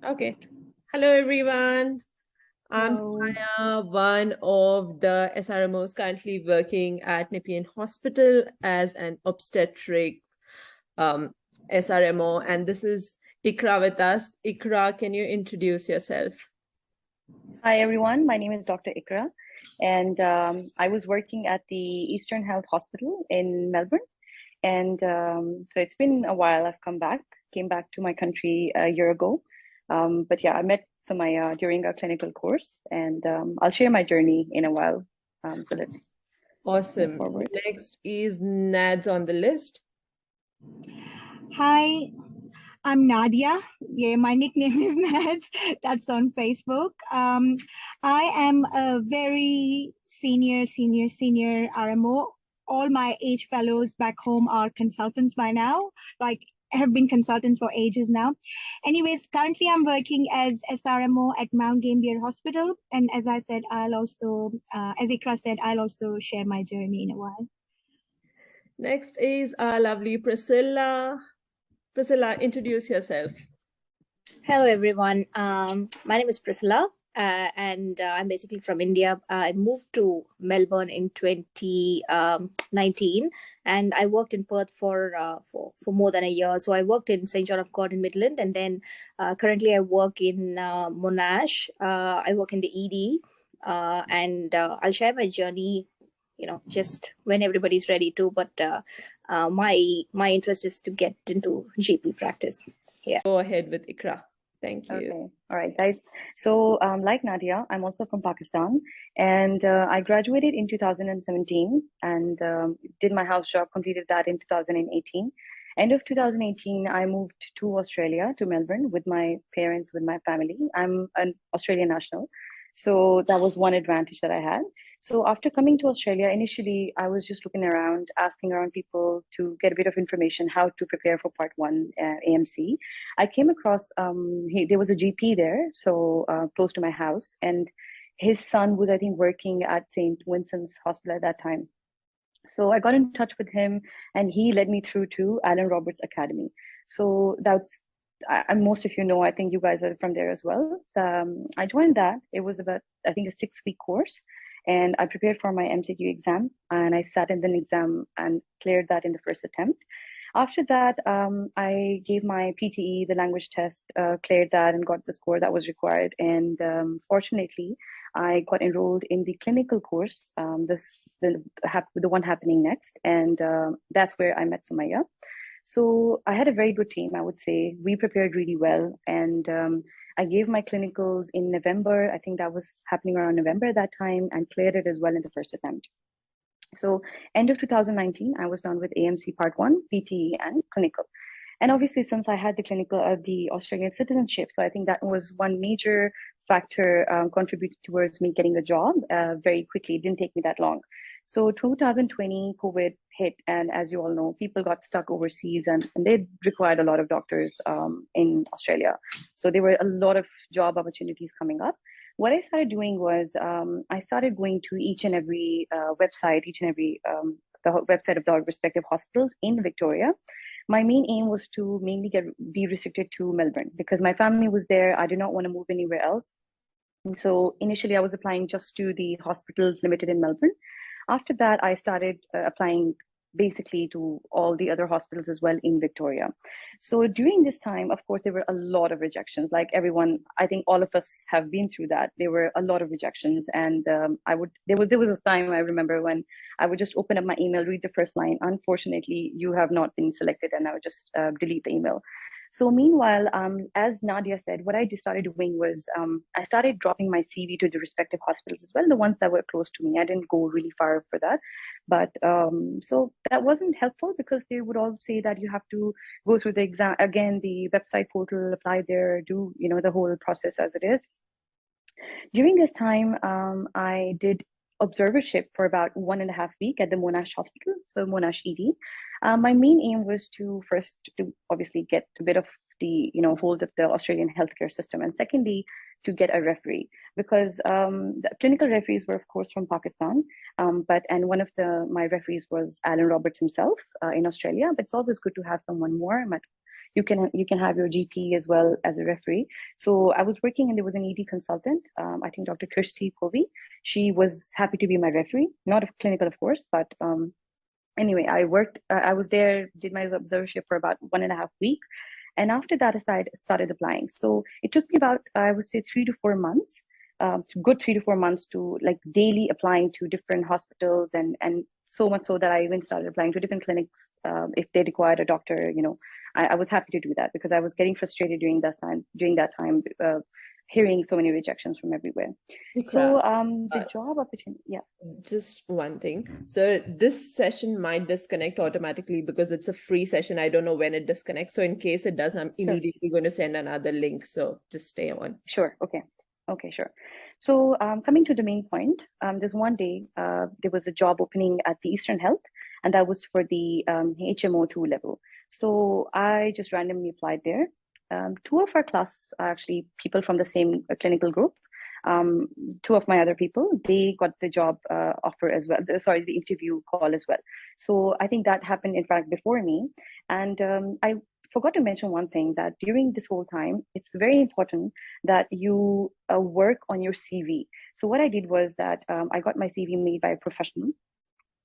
Okay. Hello, everyone. I'm Hello. Smaya, one of the SRMOs currently working at Nepean Hospital as an obstetric um, SRMO. And this is Ikra with us. Ikra, can you introduce yourself? Hi, everyone. My name is Dr. Ikra, and I was working at the Eastern Health Hospital in Melbourne. And so it's been a while. Came back to my country a year ago. But yeah, I met Sumaya during our clinical course, and I'll share my journey in a while. So let's move Awesome. forward. Next is Nads on the list. Hi, I'm Nadia. Yeah, my nickname is Nads. That's on Facebook. I am a very senior RMO. All my age fellows back home are consultants by now, like have been consultants for ages now. Anyways, currently I'm working as SRMO at Mount Gambier Hospital. And as I said, as Ikra said, I'll also share my journey in a while. Next is our lovely Priscilla. Priscilla, introduce yourself. Hello, everyone. My name is Priscilla, and I'm basically from India. I moved to Melbourne in 2019, and I worked in Perth for more than a year. So I worked in St. John of God in Midland, and then currently I work in Monash. I work in the ED, and I'll share my journey, just when everybody's ready to. But my interest is to get into GP practice. Yeah. Go ahead with Ikra. Thank you. Okay. All right, guys. So, like Nadia, I'm also from Pakistan, and I graduated in 2017 and did my house job, completed that in 2018. End of 2018, I moved to Australia, to Melbourne, with my parents, with my family. I'm an Australian national, so that was one advantage that I had. So after coming to Australia, initially I was just looking around, asking around people to get a bit of information how to prepare for Part 1 AMC. I came across there was a GP there, so close to my house, and his son was, I think, working at St. Vincent's Hospital at that time. So I got in touch with him, and he led me through to Alan Roberts Academy. So that's, most of you know, I think you guys are from there as well. I joined that. It was about, I think, a 6-week course, and I prepared for my MCQ exam, and I sat in the exam and cleared that in the first attempt. After that, I gave my PTE, the language test, cleared that and got the score that was required. And fortunately, I got enrolled in the clinical course, the one happening next. And that's where I met Sumaya. So I had a very good team, I would say. We prepared really well. And I gave my clinicals in November. I think that was happening around November at that time, and cleared it as well in the first attempt. So end of 2019, I was done with AMC Part 1, PTE, and clinical. And obviously, since I had the Australian citizenship, so I think that was one major factor contributed towards me getting a job very quickly. It didn't take me that long. So 2020, COVID hit, and as you all know, people got stuck overseas, and they required a lot of doctors in Australia. So there were a lot of job opportunities coming up. What I started doing was I started going to each and every website, the website of the respective hospitals in Victoria. My main aim was to mainly be restricted to Melbourne because my family was there. I did not want to move anywhere else. And so initially I was applying just to the hospitals limited in Melbourne. After that, I started applying basically to all the other hospitals as well in Victoria. So during this time, of course, there were a lot of rejections. Like everyone, I think all of us have been through that. There were a lot of rejections, and there was a time I remember when I would just open up my email, read the first line. Unfortunately, you have not been selected, and I would just delete the email. So meanwhile, as Nadia said, what I started doing was I started dropping my CV to the respective hospitals as well, the ones that were close to me. I didn't go really far for that. But so that wasn't helpful because they would all say that you have to go through the exam, again, the website portal, apply there, do, the whole process as it is. During this time, I did observership for about 1.5 weeks at the Monash Hospital, so Monash ED. My main aim was to first to obviously get a bit of the hold of the Australian healthcare system, and secondly to get a referee because the clinical referees were of course from Pakistan, and one of my referees was Alan Roberts himself in Australia. But it's always good to have someone more. you can have your GP as well as a referee. So I was working, and there was an ED consultant, I think Dr. Kirsty Povey. She was happy to be my referee, not a clinical, of course, but anyway, I was there, did my observership for about 1.5 weeks. And after that, I started applying. So it took me about, I would say, 3 to 4 months, good 3 to 4 months to like daily applying to different hospitals, and so much so that I even started applying to different clinics if they required a doctor. I was happy to do that because I was getting frustrated during that time, hearing so many rejections from everywhere. So the job opportunity, yeah. Just one thing. So this session might disconnect automatically because it's a free session. I don't know when it disconnects. So in case it does, I'm immediately going to send another link. So just stay on. Sure. Okay, sure. So coming to the main point, there's one day there was a job opening at the Eastern Health, and that was for the HMO2 level. So I just randomly applied there. 2 of our class are actually people from the same clinical group. 2 of my other people, they got the job offer as well. Sorry, the interview call as well. So I think that happened, in fact, before me. And I forgot to mention one thing, that during this whole time, it's very important that you work on your CV. So what I did was that I got my CV made by a professional.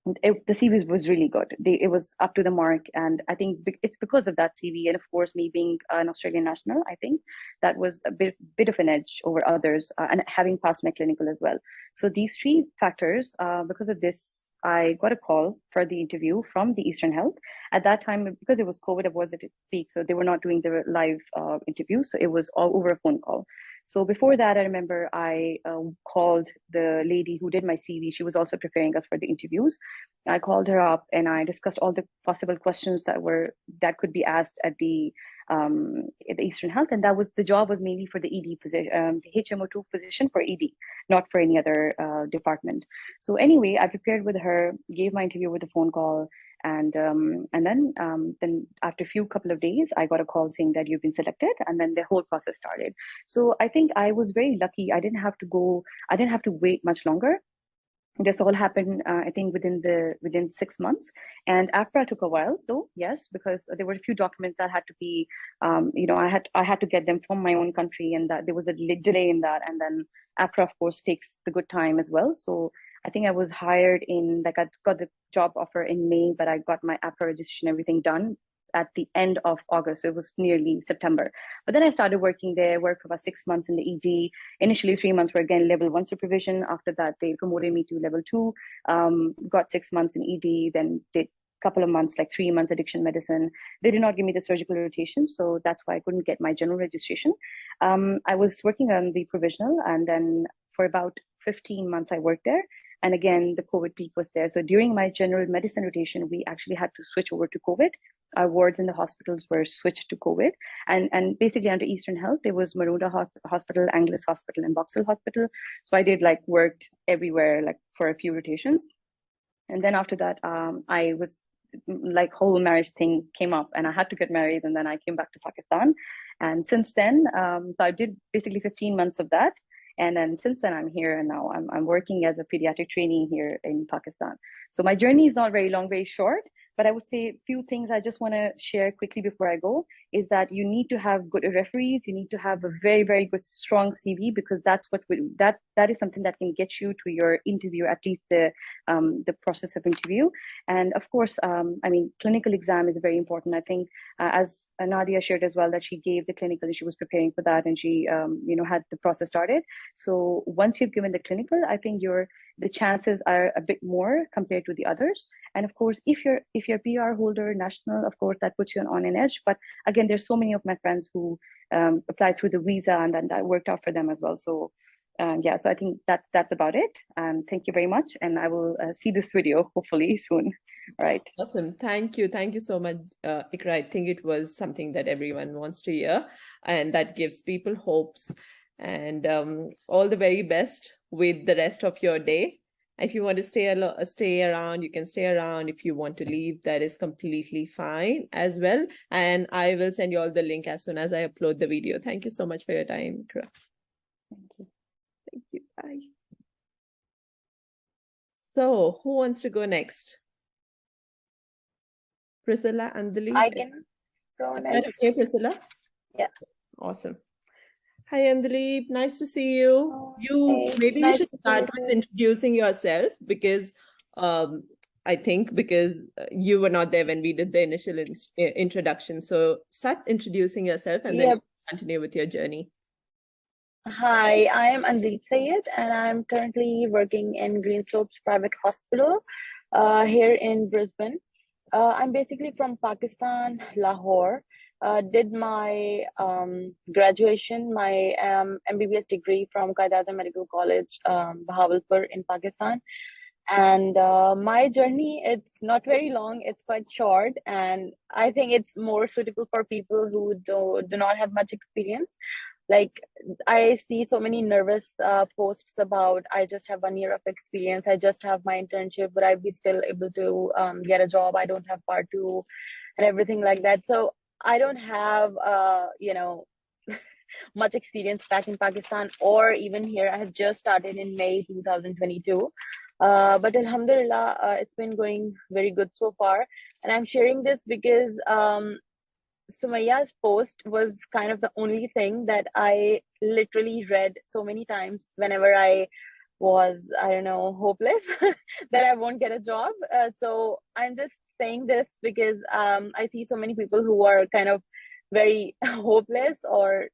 The CV was really good. It was up to the mark, and I think it's because of that CV, and of course me being an Australian national, I think that was a bit of an edge over others, and having passed my clinical as well. So these 3 factors, because of this, I got a call for the interview from the Eastern Health. At that time, because it was COVID, it was at its peak, so they were not doing the live interview, so it was all over a phone call. So before that, I remember I called the lady who did my CV. She was also preparing us for the interviews. I called her up and I discussed all the possible questions that could be asked at the Eastern Health, and the job was mainly for the ED position, the HMO2 position for ED, not for any other department. So anyway, I prepared with her, gave my interview with a phone call, and then after a couple of days, I got a call saying that you've been selected, and then the whole process started. So I think I was very lucky. I didn't have to wait much longer. This all happened, I think, within 6 months. And APRA took a while, though, yes, because there were a few documents that had to be, I had to get them from my own country, and that there was a delay in that. And then APRA, of course, takes the good time as well. So I think I was hired I got the job offer in May, but I got my APRA registration, everything done at the end of August. So it was nearly September. But then I started working there, worked for about 6 months in the ED. Initially, 3 months were again level 1 supervision. After that, they promoted me to level 2, got 6 months in ED, then did a couple of months, like 3 months addiction medicine. They did not give me the surgical rotation, so that's why I couldn't get my general registration. I was working on the provisional, and then for about 15 months, I worked there. And again, the COVID peak was there. So during my general medicine rotation, we actually had to switch over to COVID. Our wards in the hospitals were switched to COVID. And basically under Eastern Health, there was Maroondah Hospital, Angliss Hospital, and Box Hill Hospital. So I worked everywhere, for a few rotations. And then after that, I was whole marriage thing came up, and I had to get married, and then I came back to Pakistan. And since then, so I did basically 15 months of that. And then since then, I'm here, and now I'm working as a pediatric trainee here in Pakistan. So my journey is not very long, very short. But I would say a few things I just want to share quickly before I go is that you need to have good referees. You need to have a very, very good, strong CV, because that's that is something that can get you to your interview, at least the process of interview. And of course, clinical exam is very important. I think as Nadia shared as well, that she gave the clinical and she was preparing for that, and she had the process started. So once you've given the clinical, I think the chances are a bit more compared to the others. And of course, if you're PR holder, national, of course, that puts you on an edge. But again, there's so many of my friends who applied through the visa, and then that worked out for them as well. So so I think that's about it. And thank you very much. And I will see this video hopefully soon. All right. Awesome. Thank you. Thank you so much, Ikra. I think it was something that everyone wants to hear, and that gives people hopes. And all the very best with the rest of your day. If you want to stay around, you can stay around. If you want to leave, that is completely fine as well. And I will send you all the link as soon as I upload the video. Thank you so much for your time, Ikra. Thank you. Thank you. Bye. So who wants to go next? Priscilla, Andali? I can go Is that next. okay, Priscilla? Yeah. Awesome. Hi, Andaleep. Nice to see you. Hey, Maybe you nice should to see start you with too. introducing yourself because I think because you were not there when we did the initial introduction. So start introducing yourself and then continue with your journey. Hi, I am Andeep Sayed and I'm currently working in Greenslopes Private Hospital here in Brisbane. I'm basically from Pakistan, Lahore. Did my graduation, my MBBS degree from Qaeda Medical College, Bahawalpur in Pakistan. And my journey, it's not very long, it's quite short. And I think it's more suitable for people who do not have much experience. Like I see so many nervous posts about, I just have 1 year of experience, I just have my internship, but I'd be still able to get a job, I don't have part 2 and everything like that. So I don't have much experience back in Pakistan or even here. I have just started in May 2022. But Alhamdulillah, it's been going very good so far. And I'm sharing this because Sumayya's post was kind of the only thing that I literally read so many times whenever I was, I don't know, hopeless that I won't get a job. So I'm just saying this because I see so many people who are kind of very hopeless or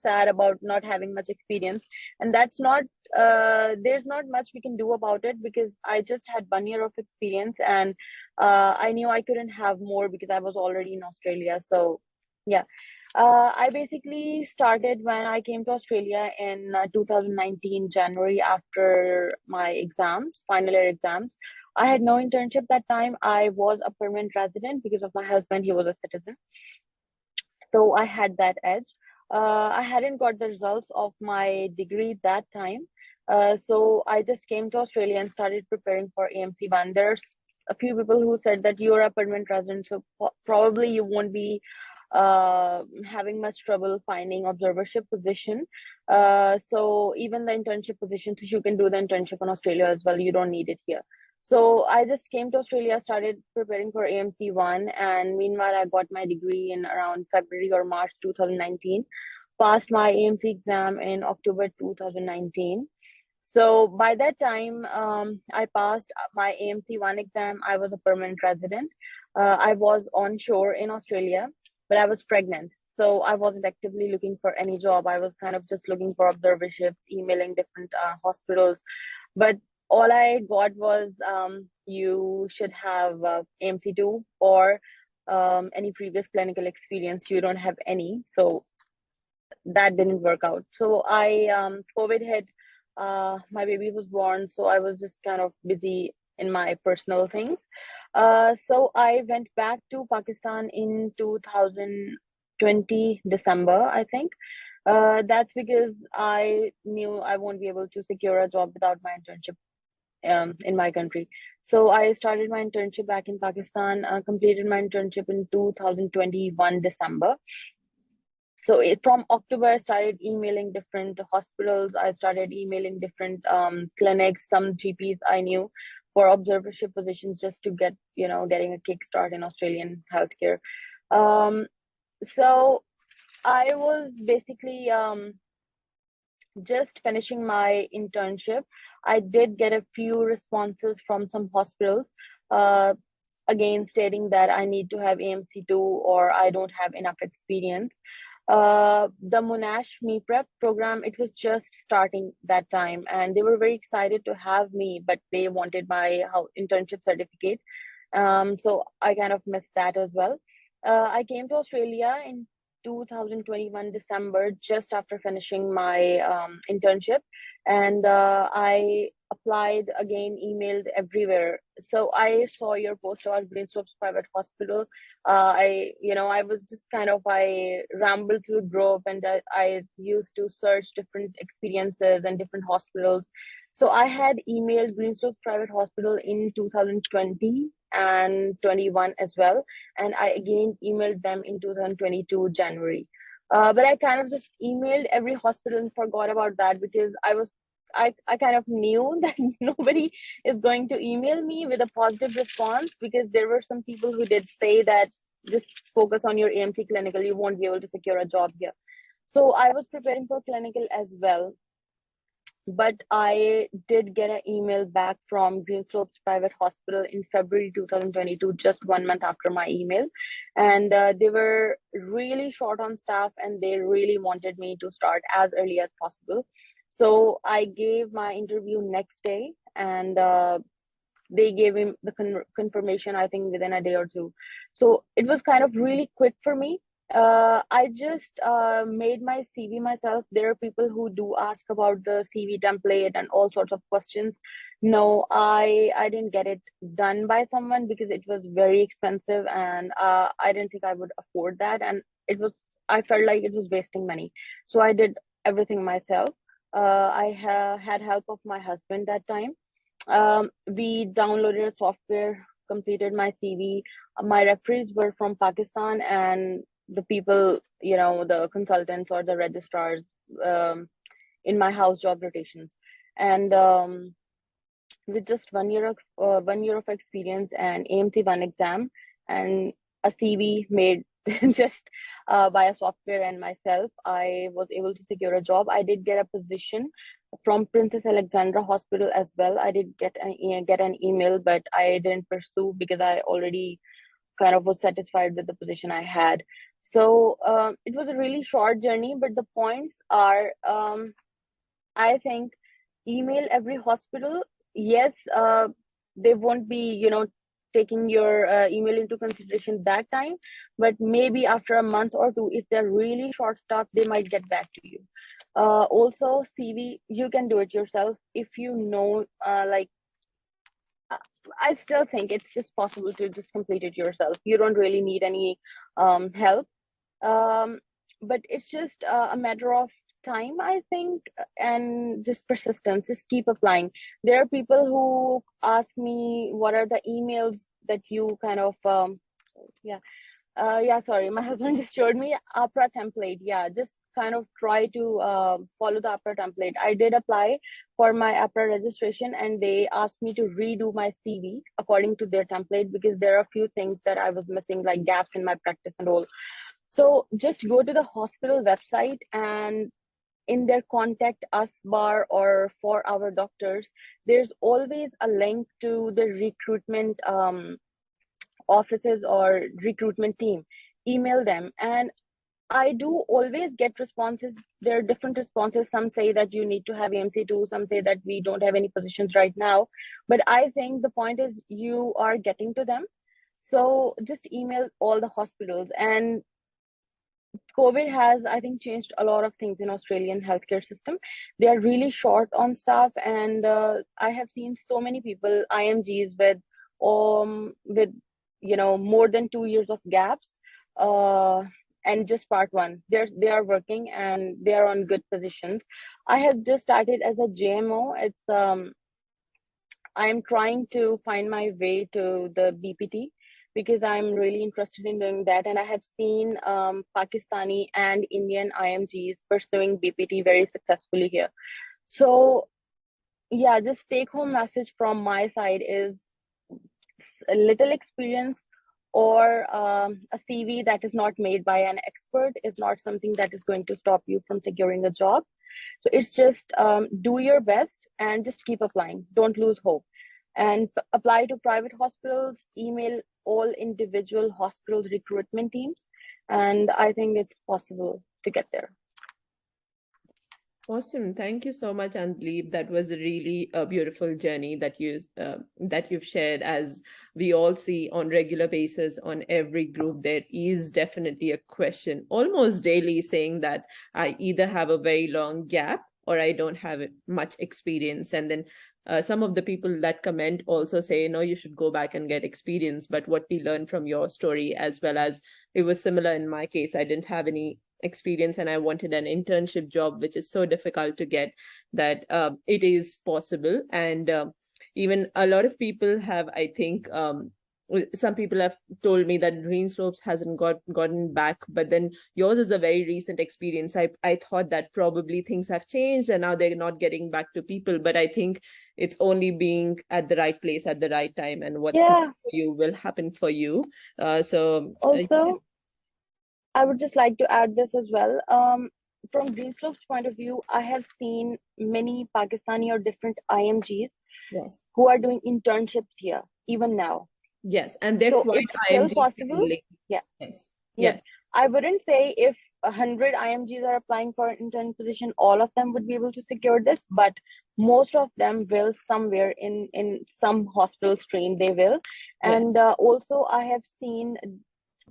sad about not having much experience, and that's not there's not much we can do about it because I just had 1 year of experience, and I knew I couldn't have more because I was already in Australia. So yeah, I basically started when I came to Australia in 2019 January after my exams, final year exams. I had no internship that time. I was a permanent resident because of my husband. He was a citizen. So I had that edge. I hadn't got the results of my degree that time. So I just came to Australia and started preparing for AMC1. There's a few people who said that you're a permanent resident, so probably you won't be having much trouble finding observership position. So even the internship position, so you can do the internship in Australia as well. You don't need it here. So I just came to Australia, started preparing for AMC1, and meanwhile I got my degree in around February or March 2019. Passed my AMC exam in October 2019. So by that time, I passed my AMC1 exam. I was a permanent resident. I was onshore in Australia, but I was pregnant. So I wasn't actively looking for any job. I was kind of just looking for observerships, emailing different hospitals. But all I got was you should have AMC2 or any previous clinical experience. You don't have any. So that didn't work out. So COVID hit, my baby was born. So I was just kind of busy in my personal things. So I went back to Pakistan in 2020 December, I think. That's because I knew I won't be able to secure a job without my internship in my country. So I started my internship back in Pakistan, completed my internship in 2021 December. So from October, I started emailing different hospitals. I started emailing different clinics, some GPs I knew for observership positions just to get, getting a kickstart in Australian healthcare. So I was basically just finishing my internship. I did get a few responses from some hospitals, again stating that I need to have AMC2 or I don't have enough experience. The Monash Me Prep program, it was just starting that time, and they were very excited to have me, but they wanted my internship certificate. So I kind of missed that as well. I came to Australia in 2021 December, just after finishing my internship, and I applied again, emailed everywhere. So I saw your post about Greenslopes Private Hospital. I was just I rambled through group, and I used to search different experiences and different hospitals. So I had emailed Greenslopes Private Hospital in 2020 and 21 as well, and I again emailed them in 2022 January. But I kind of just emailed every hospital and forgot about that because I kind of knew that nobody is going to email me with a positive response, because there were some people who did say that just focus on your AMT clinical, you won't be able to secure a job here. So I was preparing for clinical as well. But I did get an email back from Greenslopes Private Hospital in February 2022, just 1 month after my email. And they were really short on staff and they really wanted me to start as early as possible. So I gave my interview next day and they gave him the confirmation, I think, within a day or two. So it was kind of really quick for me. I just made my CV myself. There are people who do ask about the CV template and all sorts of questions. No, I didn't get it done by someone because it was very expensive and I didn't think I would afford that. And I felt like it was wasting money. So I did everything myself. I had help of my husband that time. We downloaded a software, completed my CV. My referees were from Pakistan and the people, the consultants or the registrars in my house job rotations. And with just 1 year of experience and AMT1 exam and a CV made just by a software and myself, I was able to secure a job. I did get a position from Princess Alexandra Hospital as well. I did get an email, but I didn't pursue because I already kind of was satisfied with the position I had. So it was a really short journey, but the points are, I think, email every hospital. Yes, they won't be, taking your email into consideration that time, but maybe after a month or two, if they're really short staffed, they might get back to you. Also, CV, you can do it yourself if you know, I still think it's just possible to just complete it yourself. You don't really need any help. But it's just a matter of time, I think, and just persistence. Just keep applying. There are people who ask me, what are the emails that you kind of, sorry, my husband just showed me APRA template. Yeah, just kind of try to follow the APRA template. I did apply for my APRA registration and they asked me to redo my CV according to their template because there are a few things that I was missing, like gaps in my practice and all. So just go to the hospital website and in their contact us bar or for our doctors, there's always a link to the recruitment offices or recruitment team. Email them. And I do always get responses. There are different responses. Some say that you need to have AMC2. Some say that we don't have any positions right now. But I think the point is you are getting to them. So just email all the hospitals. And COVID has, I think, changed a lot of things in Australian healthcare system. They are really short on staff, and I have seen so many people, IMGs with more than 2 years of gaps, and just part one. They are working and they are on good positions. I have just started as a JMO. It's I'm trying to find my way to the BPT, because I'm really interested in doing that. And I have seen Pakistani and Indian IMGs pursuing BPT very successfully here. So yeah, this take home message from my side is a little experience or a CV that is not made by an expert is not something that is going to stop you from securing a job. So it's just do your best and just keep applying. Don't lose hope. And apply to private hospitals, email all individual hospital recruitment teams. And I think it's possible to get there. Awesome. Thank you so much, Anjali. That was a really beautiful journey that you've shared. As we all see on regular basis on every group, there is definitely a question almost daily saying that I either have a very long gap or I don't have much experience. And then some of the people that comment also say, no, you should go back and get experience. But what we learned from your story, as well as it was similar in my case, I didn't have any experience and I wanted an internship job, which is so difficult to get, that it is possible. And even a lot of people have, I think, some people have told me that Green Slopes hasn't gotten back, but then yours is a very recent experience. I thought that probably things have changed and now they're not getting back to people, but I think it's only being at the right place at the right time, and what's Yeah. for you will happen for you. Also, I would just like to add this as well. From Green Slopes' point of view, I have seen many Pakistani or different IMGs yes, who are doing internships here, even now. yes, and they're So quite it's still IMG possible. friendly. Yeah. Yes, Yes. yes, I wouldn't say if 100 IMGs are applying for an intern position, all of them would be able to secure this, but most of them will somewhere in some hospital stream, they will. yes, And also, I have seen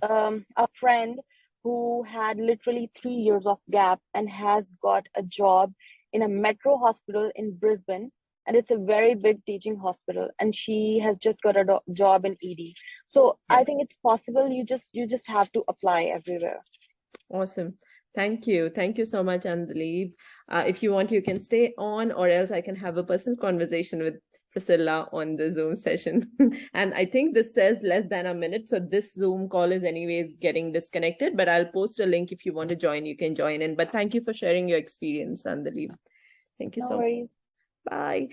a friend who had literally 3 years of gap and has got a job in a metro hospital in Brisbane, and it's a very big teaching hospital, and she has just got a job in ED. So I yes. think it's possible. You just have to apply everywhere. Awesome. Thank you. Thank you so much, Andaleeb. If you want, you can stay on, or else I can have a personal conversation with Priscilla on the Zoom session. And I think this says less than a minute. So this Zoom call is anyways getting disconnected, but I'll post a link. If you want to join, you can join in. But thank you for sharing your experience, Andaleeb. Thank you No so much. worries. Bye.